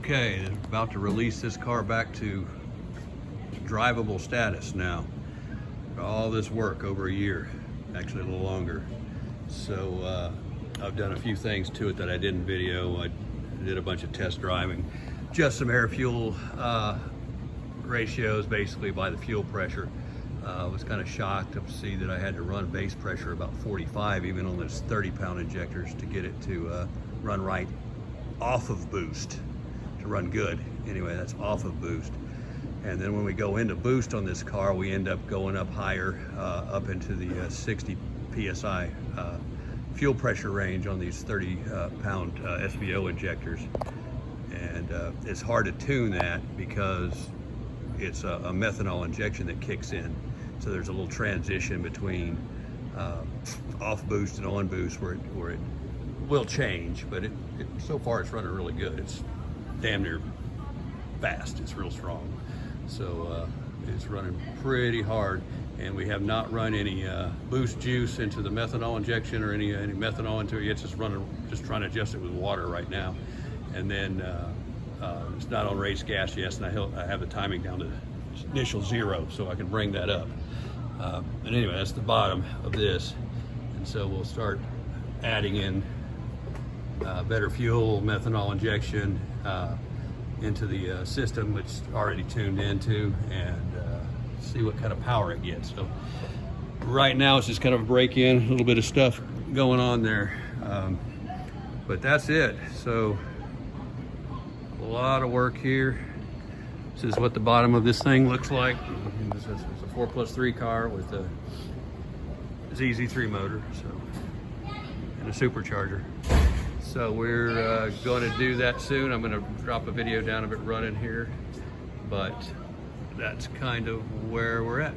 Okay, about to release this car back to drivable status now. All this work over a year, actually a little longer. So I've done a few things to it that I didn't video. I did a bunch of test driving, just some air fuel ratios basically by the fuel pressure. I was kind of shocked to see that I had to run base pressure about 45 even on those 30-pound injectors to get it to run right off of boost, to run good. Anyway, that's off of boost. And then when we go into boost on this car, we end up going up higher, up into the 60 PSI fuel pressure range on these 30-pound SVO injectors. And it's hard to tune that because it's a methanol injection that kicks in. So there's a little transition between off boost and on boost where it will change, but so far it's running really good. It's damn near fast, it's real strong. So it's running pretty hard, and we have not run any boost juice into the methanol injection or any methanol into it. It's just trying to adjust it with water right now. And then it's not on race gas yet, and I have the timing down to initial 0, so I can bring that up. And anyway, that's the bottom of this. And so we'll start adding in better fuel, methanol injection into the system, which is already tuned into, and see what kind of power it gets. So right now it's just kind of a break in, a little bit of stuff going on there. But that's it. So a lot of work here. This is what the bottom of this thing looks like. It's a 4+3 car with a ZZ3 motor, so, and a supercharger. So we're going to do that soon. I'm going to drop a video down of it running here, but that's kind of where we're at.